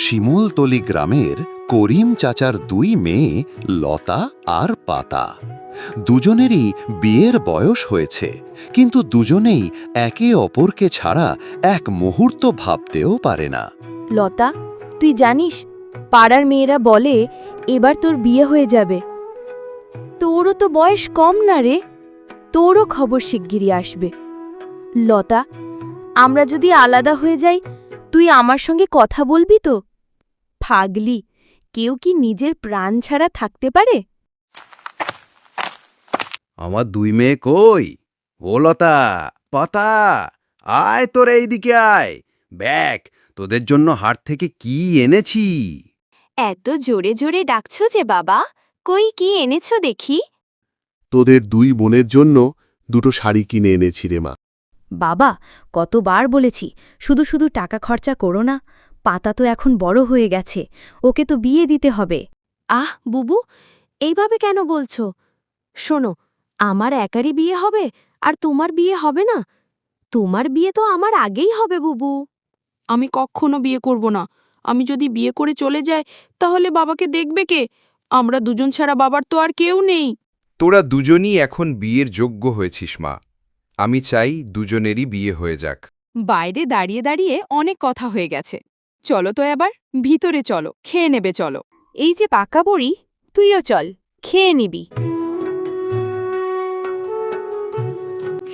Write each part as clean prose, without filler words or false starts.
শিমুলতলি গ্রামের করিম চাচার দুই মেয়ে লতা আর পাতা। দুজনেরই বিয়ের বয়স হয়েছে, কিন্তু দুজনেই একে অপরকে ছাড়া এক মুহূর্ত ভাবতেও পারে না। লতা, তুই জানিস পাড়ার মেয়েরা বলে এবার তোর বিয়ে হয়ে যাবে। তোরও তো বয়স কম না রে, তোরও খবর শিগগিরই আসবে। লতা, আমরা যদি আলাদা হয়ে যাই তুই আমার সঙ্গে কথা বলবি তো? পাগলি, কেউ কি নিজের প্রাণ ছাড়া থাকতে পারে? আমার দুই মেয়ে কই? ও লতা, পাতা, আয় তোর এইদিকে আয়। ব্যাগ, তোদের জন্য হাট থেকে কি এনেছি। এত জোরে জোরে ডাকছো যে বাবা, কই কি এনেছো দেখি? তোদের দুই বোনের জন্য দুটো শাড়ি কিনে এনেছি রে মা। বাবা, কতবার বলেছি শুধু শুধু টাকা খরচা করো না। পাতা তো এখন বড় হয়ে গেছে, ওকে তো বিয়ে দিতে হবে। আহ বুবু, এইভাবে কেন বলছো? শোনো, আমার একারই বিয়ে হবে আর তোমার বিয়ে হবে না? তোমার বিয়ে তো আমার আগেই হবে বুবু। আমি কখনো বিয়ে করব না। আমি যদি বিয়ে করে চলে যাই তাহলে বাবাকে দেখবে কে? আমরা দুজন ছাড়া বাবার তো আর কেউ নেই। তোরা দুজনই এখন বিয়ের যোগ্য হয়েছিস মা। আমি চাই দুজনেরই বিয়ে হয়ে যাক। বাইরে দাঁড়িয়ে দাঁড়িয়ে অনেক কথা হয়ে গেছে। চলো তো এবার ভিতরে চলো, খেয়ে নেবে চলো। এই যে পাকা বড়ি, তুইও চল, খেয়ে নিবি।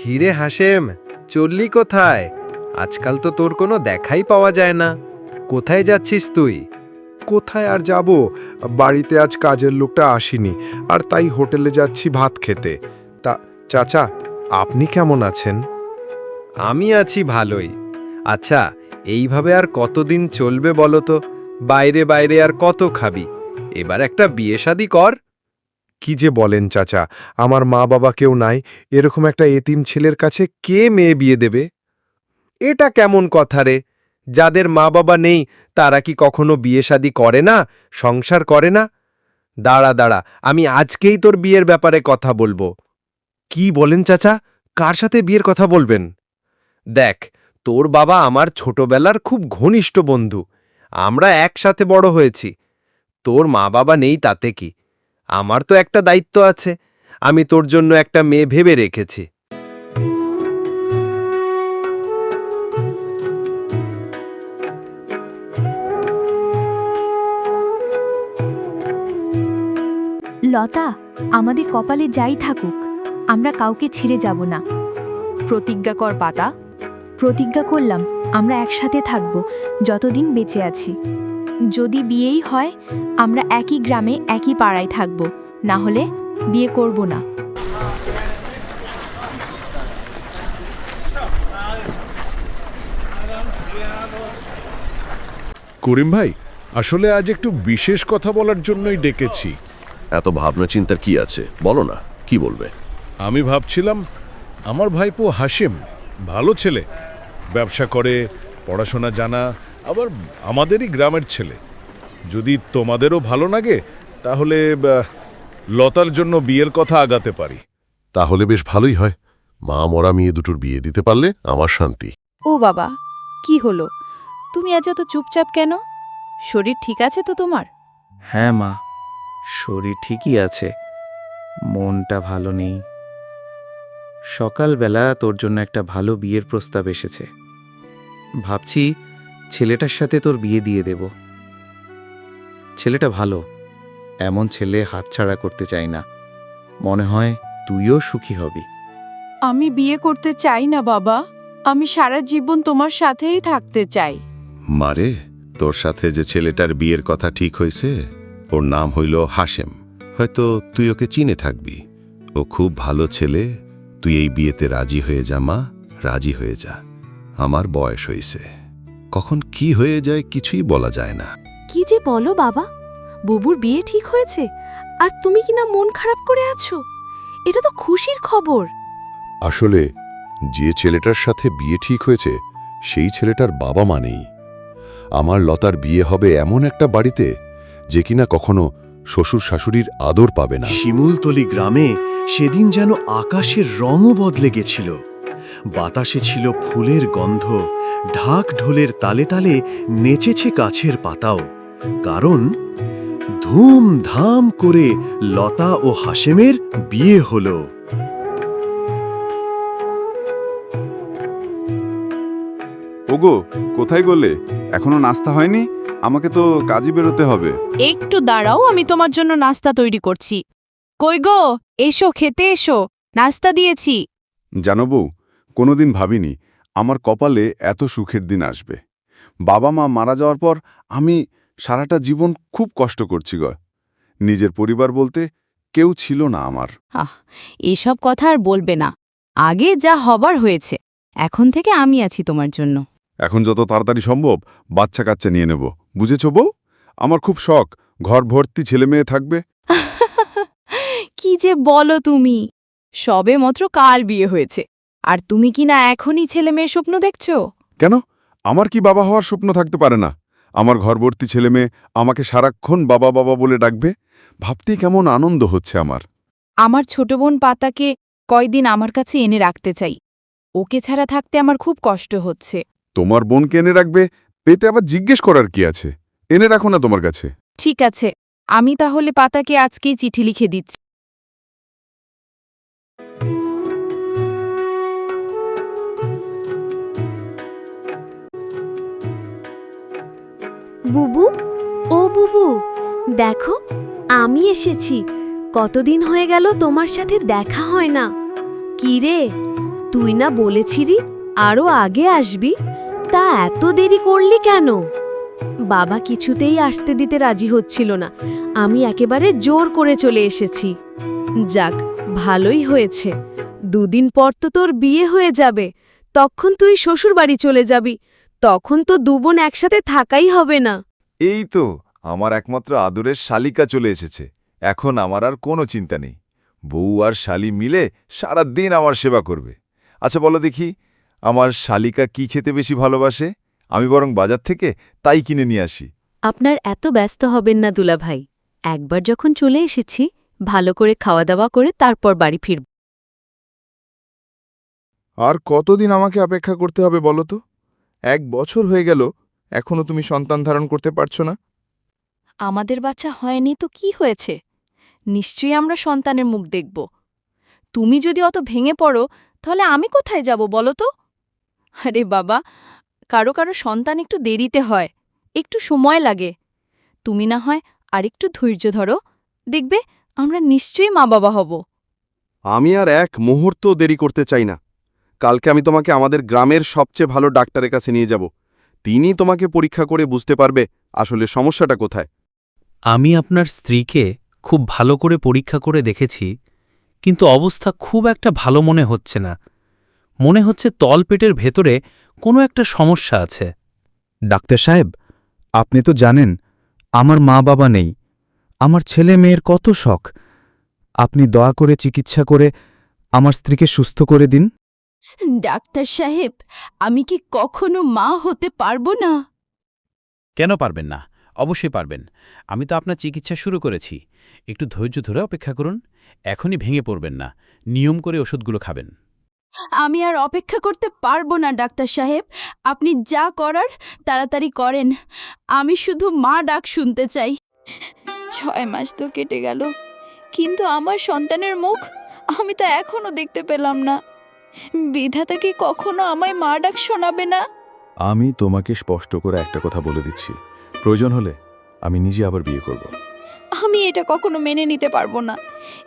হিরে হাসেম, চললি কোথায়? আজকাল তো তোর কোনো দেখাই পাওয়া যায় না। কোথায় যাচ্ছিস তুই? কোথায় আর যাব, বাড়িতে আজ কাজের লোকটা আসেনি, আর তাই হোটেলে যাচ্ছি ভাত খেতে। তা চাচা, আপনি কেমন আছেন? আমি আছি ভালোই। আচ্ছা, এইভাবে আর কতদিন চলবে বলো তো? বাইরে বাইরে আর কত খাবি? এবার একটা বিয়ে শাদী কর। কি যে বলেন চাচা, আমার মা বাবা কেউ নাই, এরকম একটা এতিম ছেলের কাছে কে মেয়ে বিয়ে দেবে? এটা কেমন কথা রে? যাদের মা বাবা নেই তারা কি কখনো বিয়ে শাদী করে না, সংসার করে না? দাঁড়া দাঁড়া, আমি আজকেই তোর বিয়ের ব্যাপারে কথা বলবো। কি বলেন চাচা, কার সাথে বিয়ের কথা বলবেন? দেখ, তোর বাবা আমার ছোটবেলার খুব ঘনিষ্ঠ বন্ধু। আমরা একসাথে বড় হয়েছি। তোর মা বাবা নেই তাতে কি? আমার তো একটা দায়িত্ব আছে। আমি তোর জন্য একটা মেয়ে ভেবে রেখেছি। লতা, আমাদের কপালে যাই থাকুক, আমরা কাউকে ছেড়ে যাব না। প্রতিজ্ঞা কর পাতা। প্রতিজ্ঞা করলাম আমরা একসাথে থাকব যতদিন বেঁচে আছি। যদি বিয়েই হয় আমরা একই গ্রামে একই পাড়ায় থাকব, না হলে বিয়ে করব না। করিম ভাই, আসলে আজ একটু বিশেষ কথা বলার জন্যই ডেকেছি। এত ভাবনা চিন্তার কি আছে, বলো না, কি বলবে? আমি ভাবছিলাম, আমার ভাইপো হাসিম ভালো ছেলে, ব্যবসা করে, পড়াশোনা জানা, আবার আমাদেরই গ্রামের ছেলে। যদি তোমাদেরও ভালো লাগে তাহলে লতার জন্য বিয়ের কথা আগাতে পারি। তাহলে বেশ ভালোই হয়। মা মরা মেয়ে দুটোর বিয়ে দিতে পারলে আমার শান্তি। ও বাবা, কি হলো? তুমি আজ এত চুপচাপ কেন? শরীর ঠিক আছে তো তোমার? হ্যাঁ মা, শরীর ঠিকই আছে, মনটা ভালো নেই। সকালবেলা তোর জন্য একটা ভালো বিয়ের প্রস্তাব এসেছে। ভাবছি ছেলেটার সাথে তোর বিয়ে দিয়ে দেব। ছেলেটা ভালো, এমন ছেলে হাতছাড়া করতে চাই না। মনে হয় তুইও সুখী হবি। আমি বিয়ে করতে চাই না বাবা। আমি সারা জীবন তোমার সাথেই থাকতে চাই। মারে, তোর সাথে যে ছেলেটার বিয়ের কথা ঠিক হয়েছে, ওর নাম হইল হাসেম। হয়তো তুই ওকে চিনে থাকবি। ও খুব ভালো ছেলে। তুই এই বিয়েতে রাজি হয়ে যা মা, রাজি হয়ে যা। আমার বয়স হয়েছে, কখন কি হয়ে যায় কিছুই বলা যায় না। কি যে বলো বাবা, বুবুর বিয়ে ঠিক হয়েছে আর তুমি কিনা মন খারাপ করে আছো? এটা তো খুশির খবর। আসলে যে ছেলেটার সাথে বিয়ে ঠিক হয়েছে সেই ছেলেটার বাবা মা নেই। আমার লতার বিয়ে হবে এমন একটা বাড়িতে যে কিনা কখনো শ্বশুর শাশুড়ির আদর পাবে না। শিমুলতলি গ্রামে সেদিন যেন আকাশের রঙও বদলে গেছিল। বাতাসে ছিল ফুলের গন্ধ, ঢাক ঢোলের তালে তালে নেচেছে গাছের পাতাও, কারণ ধুমধাম করে লতা ও হাশেমের বিয়ে হলো। ওগো, কোথায় গেলে? এখনো নাস্তা হয়নি? আমাকে তো কাজে বেরোতে হবে। একটু দাঁড়াও, আমি তোমার জন্য নাস্তা তৈরি করছি। কই গো, এসো খেতে এসো, নাস্তা দিয়েছি। জানো বউ, কোনোদিন ভাবিনি আমার কপালে এত সুখের দিন আসবে। বাবা মা মারা যাওয়ার পর আমি সারাটা জীবন খুব কষ্ট করছি গো। নিজের পরিবার বলতে কেউ ছিল না আমার। এসব কথা আর বলবে না, আগে যা হবার হয়েছে, এখন থেকে আমি আছি তোমার জন্য। এখন যত তাড়াতাড়ি সম্ভব বাচ্চা কাচ্চা নিয়ে নেব, বুঝেছ বউ? আমার খুব শখ ঘর ভর্তি ছেলে মেয়ে থাকবে। কি যে বলো তুমি, সবে মাত্র কাল বিয়ে হয়েছে, আর তুমি কি না এখনই ছেলে মেয়ের স্বপ্ন দেখছো? কেন, আমার কি বাবা হওয়ার স্বপ্ন থাকতে পারে না? আমার ঘরভর্তি ছেলে মেয়ে আমাকে সারাক্ষণ বাবা বাবা বলে ডাকবে, ভাবতেই কেমন আনন্দ হচ্ছে আমার। আমার ছোট বোন পাতাকে কয়দিন আমার কাছে এনে রাখতে চাই, ওকে ছাড়া থাকতে আমার খুব কষ্ট হচ্ছে। তোমার বোনকে এনে রাখবে, পেতে আবার জিজ্ঞেস করার কি আছে? এনে রাখো না তোমার কাছে। ঠিক আছে, আমি তাহলে পাতাকে আজকেই চিঠি লিখে দিচ্ছি। বুবু, ও বুবু, দেখো আমি এসেছি। কতদিন হয়ে গেল তোমার সাথে দেখা হয় না। কি রে, তুই না বলেছিলি আরও আগে আসবি, তা এত দেরি করলি কেন? বাবা কিছুতেই আসতে দিতে রাজি হচ্ছিল না, আমি একেবারে জোর করে চলে এসেছি। যাক, ভালোই হয়েছে, দুদিন পর তো তোর বিয়ে হয়ে যাবে, তখন তুই শ্বশুর বাড়ি চলে যাবি, তখন তো দুবোন একসাথে থাকাই হবে না। এই তো আমার একমাত্র আদরের শালিকা চলে এসেছে, এখন আমার আর কোনো চিন্তা নেই। বউ আর শালি মিলে সারা দিন আমার সেবা করবে। আচ্ছা বলো দেখি, আমার শালিকা কি খেতে বেশি ভালোবাসে? আমি বরং বাজার থেকে তাই কিনে নিয়ে আসি। আপনার এত ব্যস্ত হবেন না দুলাভাই, একবার যখন চলে এসেছি ভালো করে খাওয়া দাওয়া করে তারপর বাড়ি ফিরব। আর কতদিন আমাকে অপেক্ষা করতে হবে বলো তো? 1 বছর হয়ে গেল, এখনো তুমি সন্তান ধারণ করতে পারছো না। আমাদের বাচ্চা হয়নি তো কি হয়েছে, নিশ্চয়ই আমরা সন্তানের মুখ দেখব। তুমি যদি অত ভেঙে পড়ো তাহলে আমি কোথায় যাব বলো তো? আরে বাবা, কারো কারো সন্তান একটু দেরিতে হয়, একটু সময় লাগে। তুমি না হয় আরেকটু ধৈর্য ধরো, দেখবে আমরা নিশ্চয়ই মা বাবা হব। আমি আর এক মুহূর্ত দেরি করতে চাই না। কালকে আমি তোমাকে আমাদের গ্রামের সবচেয়ে ভালো ডাক্তারের কাছে নিয়ে যাব। তিনি তোমাকে পরীক্ষা করে বুঝতে পারবে আসলে সমস্যাটা কোথায়। আমি আপনার স্ত্রীকে খুব ভালো করে পরীক্ষা করে দেখেছি, কিন্তু অবস্থা খুব একটা ভালো মনে হচ্ছে না। মনে হচ্ছে তলপেটের ভেতরে কোনো একটা সমস্যা আছে। ডাক্তার সাহেব, আপনি তো জানেন আমার মা বাবা নেই, আমার ছেলে মেয়ের কত শখ। আপনি দয়া করে চিকিৎসা করে আমার স্ত্রীকে সুস্থ করে দিন। ডাক্তার সাহেব, আমি কি কখনো মা হতে পারবো না? কেন পারবেন না? অবশ্যই পারবেন। আমি তো আপনার চিকিৎসা শুরু করেছি, একটু ধৈর্য ধরে অপেক্ষা করুন। এখনই ভেঙে পড়বেন না, নিয়ম করে ওষুধগুলো খাবেন। আমি আর অপেক্ষা করতে পারবো না ডাক্তার সাহেব, আপনি যা করার তাড়াতাড়ি করেন। আমি শুধু মা ডাক শুনতে চাই। 6 মাস তো কেটে গেল, কিন্তু আমার সন্তানের মুখ আমি তো এখনো দেখতে পেলাম না। বিধাতা কি কখনো আমায় মা ডাক শোনাবে না? আমি তোমাকে স্পষ্ট করে একটা কথা বলে দিচ্ছি, প্রয়োজন হলে আমি নিজে আবার বিয়ে করব। আমি এটা কখনো মেনে নিতে পারবো না,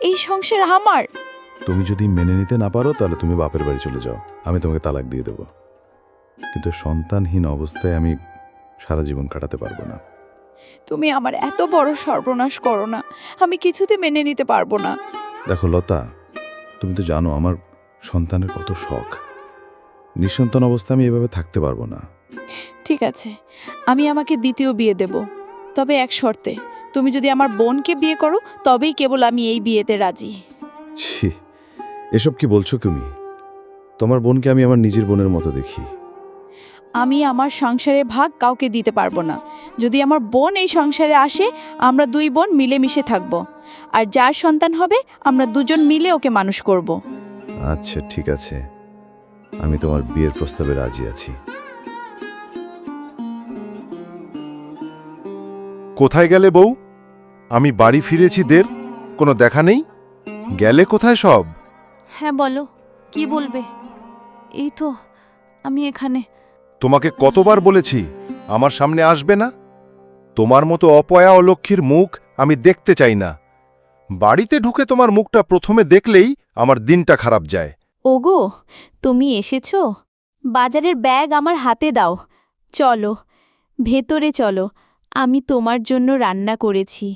এই সংসার আমার। তুমি যদি মেনে নিতে না পারো তাহলে তুমি বাপের বাড়ি চলে যাও, আমি তোমাকে তালাক দিয়ে দেব। কিন্তু সন্তানহীন অবস্থায় আমি সারা জীবন কাটাতে পারবো না। তুমি আমার এত বড় সর্বনাশ করো না, আমি কিছুতে মেনে নিতে পারবো না। দেখো লতা, তুমি তো জানো আমার সন্তানের কত শখ। নিঃসন্তান অবস্থায় আমি এভাবে থাকতে পারবো না। ঠিক আছে, আমি আমাকে দ্বিতীয় বিয়ে দেব, তবে এক শর্তে। তুমি যদি আমার বোনকে বিয়ে করো তবেই কেবল আমি এই বিয়েতে রাজি। ছি, এসব কি বলছো তুমি? তোমার বোনকে আমি আমার নিজের বোনের মতো দেখি। আমি আমার সংসারের ভাগ কাউকে দিতে পারবো না। যদি আমার বোন এই সংসারে আসে, আমরা 2 বোন মিলেমিশে থাকব, আর যার সন্তান হবে আমরা 2জন মিলে ওকে মানুষ করব। আচ্ছা ঠিক আছে, আমি তোমার বিয়ের প্রস্তাবে রাজি আছি। কোথায় গেলে বউ? আমি বাড়ি ফিরেছি কোনো দেখা নেই। গেলে কোথায় সব? হ্যাঁ বলো, কি বলবে? এই তো আমি এখানে। তোমাকে কতবার বলেছি আমার সামনে আসবে না? তোমার মতো অপয়া অলক্ষীর মুখ আমি দেখতে চাই না। বাড়িতে ঢুকে তোমার মুখটা প্রথমে দেখলেই আমার দিনটা খারাপ যায়। ওগো, তুমি এসেছো? বাজারের ব্যাগ আমার হাতে দাও। চলো, ভেতরে চলো, আমি তোমার জন্য রান্না করেছি।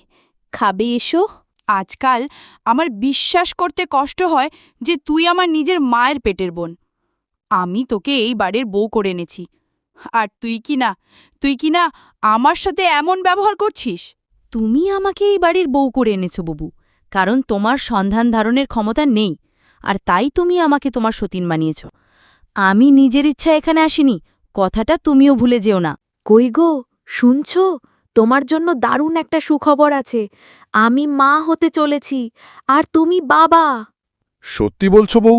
খাবে এসো? আজকাল আমার বিশ্বাস করতে কষ্ট হয় যে তুই আমার নিজের মায়ের পেটের বোন। আমি তোকে এই বাড়ির বউ করে এনেছি, আর তুই কি না আমার সাথে এমন ব্যবহার করছিস? তুমি আমাকে এই বাড়ির বউ করে এনেছো বাবু, কারণ তোমার সন্ধান ধারণের ক্ষমতা নেই, আর তাই তুমি আমাকে তোমার সতীন বানিয়েছ। আমি নিজের ইচ্ছা এখানে আসিনি, কথাটা তুমিও ভুলে যেও না। কই গো, শুনছ? তোমার জন্য দারুণ একটা সুখবর আছে। আমি মা হতে চলেছি, আর তুমি বাবা। সত্যি বলছো বউ?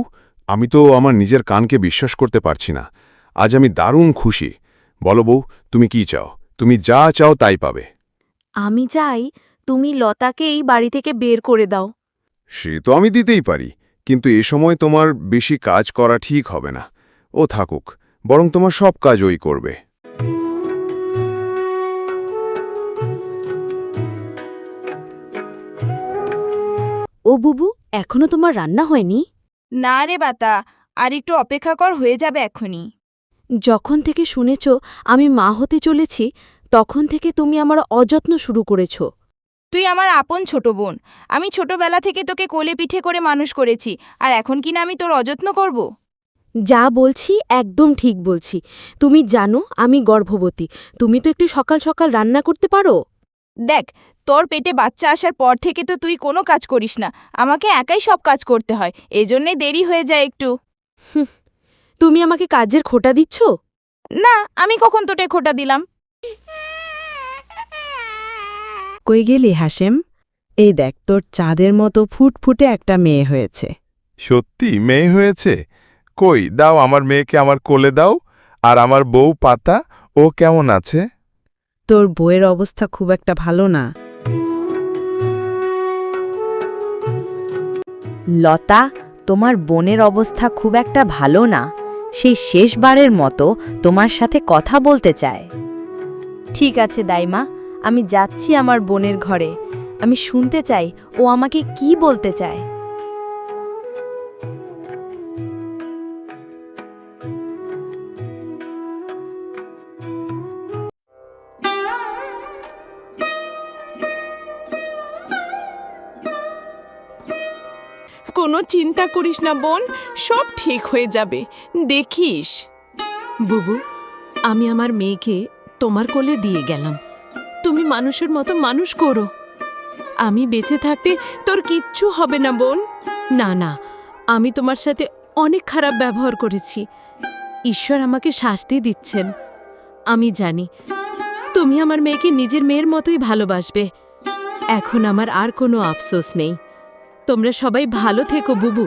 আমি তো আমার নিজের কানকে বিশ্বাস করতে পারছি না। আজ আমি দারুণ খুশি। বলো বউ, তুমি কি চাও? তুমি যা চাও তাই পাবে। আমি চাই তুমি লতাকে এই বাড়ি থেকে বের করে দাও। সে তো আমি দিতেই পারি, কিন্তু এ সময় তোমার বেশি কাজ করা ঠিক হবে না। ও থাকুক, বরং তোমার সব কাজ ওই করবে। ও বুবু, এখনো তোমার রান্না হয়নি? না রে বাতা, আর একটু অপেক্ষা কর, হয়ে যাবে এখনই। যখন থেকে শুনেছ আমি মা হতে চলেছি, তখন থেকে তুমি আমার অযত্ন শুরু করেছ। তুই আমার আপন ছোট বোন। আমি ছোটবেলা থেকে তোকে কোলে পিঠে করে মানুষ করেছি, আর এখন কিনা আমি তোর অযত্ন করব? যা বলছি একদম ঠিক বলছি। তুমি জানো আমি গর্ভবতী। তুমি তো একটু সকাল সকাল রান্না করতে পারো। দেখ, তোর পেটে বাচ্চা আসার পর থেকে তো তুই কোনো কাজ করিস না, আমাকে একাই সব কাজ করতে হয়, এজন্যে দেরি হয়ে যায় একটু। তুমি আমাকে কাজের খোটা দিচ্ছ? না, আমি কখন তোটে খোটা দিলাম? কই গেলি হাসেম? এই দেখ, তোর চাঁদের মতো ফুটফুটে একটা মেয়ে হয়েছে। সত্যি মেয়ে হয়েছে? কই দাও, আমার মেয়েকে আমার কোলে দাও। আর আমার বউ পাতা, ও কেমন আছে? তোর বউয়ের অবস্থা খুব একটা ভালো না। লতা, তোমার বোনের অবস্থা খুব একটা ভালো না। সেই শেষবারের মতো তোমার সাথে কথা বলতে চায়। ঠিক আছে দাইমা, আমি যাচ্ছি আমার বোনের ঘরে। আমি শুনতে চাই ও আমাকে কি বলতে চায়। কোনো চিন্তা করিস না বোন, সব ঠিক হয়ে যাবে, দেখিস। বুবু, আমি আমার মেয়েকে তোমার কোলে দিয়ে গেলাম। তুমি মানুষের মতো মানুষ করো। আমি বেঁচে থাকতে তোর কিচ্ছু হবে না বোন। না না, আমি তোমার সাথে অনেক খারাপ ব্যবহার করেছি। ঈশ্বর আমাকে শাস্তি দিচ্ছেন। আমি জানি তুমি আমার মেয়েকে নিজের মেয়ের মতোই ভালোবাসবে। এখন আমার আর কোনো আফসোস নেই। তোমরা সবাই ভালো থেকো বুবু।